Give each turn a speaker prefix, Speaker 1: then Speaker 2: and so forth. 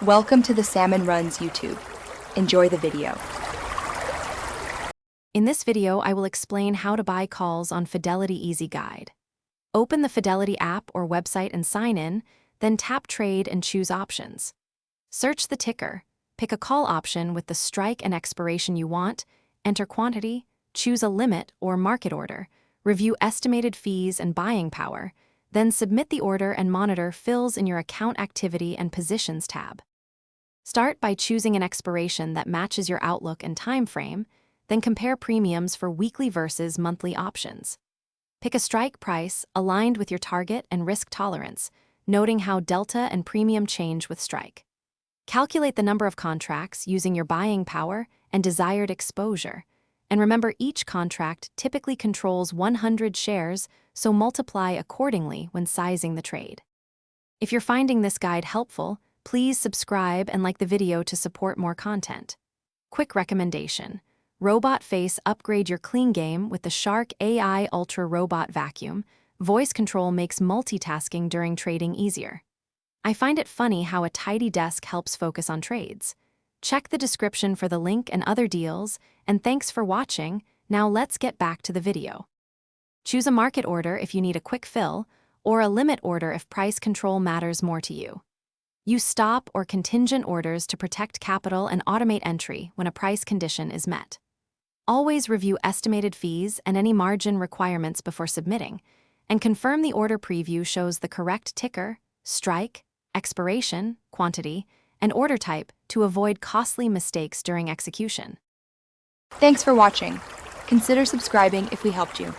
Speaker 1: Welcome to the Salmon Runs YouTube. Enjoy the video.
Speaker 2: In this video, I will explain how to buy calls on Fidelity Easy Guide. Open the Fidelity app or website and sign in, then tap Trade and choose Options. Search the ticker, pick a call option with the strike and expiration you want, enter quantity, choose a limit or market order, review estimated fees and buying power, then submit the order and monitor fills in your Account Activity and Positions tab. Start by choosing an expiration that matches your outlook and time frame, then compare premiums for weekly versus monthly options. Pick a strike price aligned with your target and risk tolerance, noting how delta and premium change with strike. Calculate the number of contracts using your buying power and desired exposure. And remember, each contract typically controls 100 shares, so multiply accordingly when sizing the trade. If you're finding this guide helpful, please subscribe and like the video to support more content. Quick recommendation: Robot Face upgrade your clean game with the Shark AI Ultra Robot Vacuum. Voice control makes multitasking during trading easier. I find it funny how a tidy desk helps focus on trades. Check the description for the link and other deals, and thanks for watching. Now let's get back to the video. Choose a market order if you need a quick fill, or a limit order if price control matters more to you. Use stop or contingent orders to protect capital and automate entry when a price condition is met. Always review estimated fees and any margin requirements before submitting, and confirm the order preview shows the correct ticker, strike, expiration, quantity, and order type to avoid costly mistakes during execution.
Speaker 1: Thanks for watching. Consider subscribing if we helped you.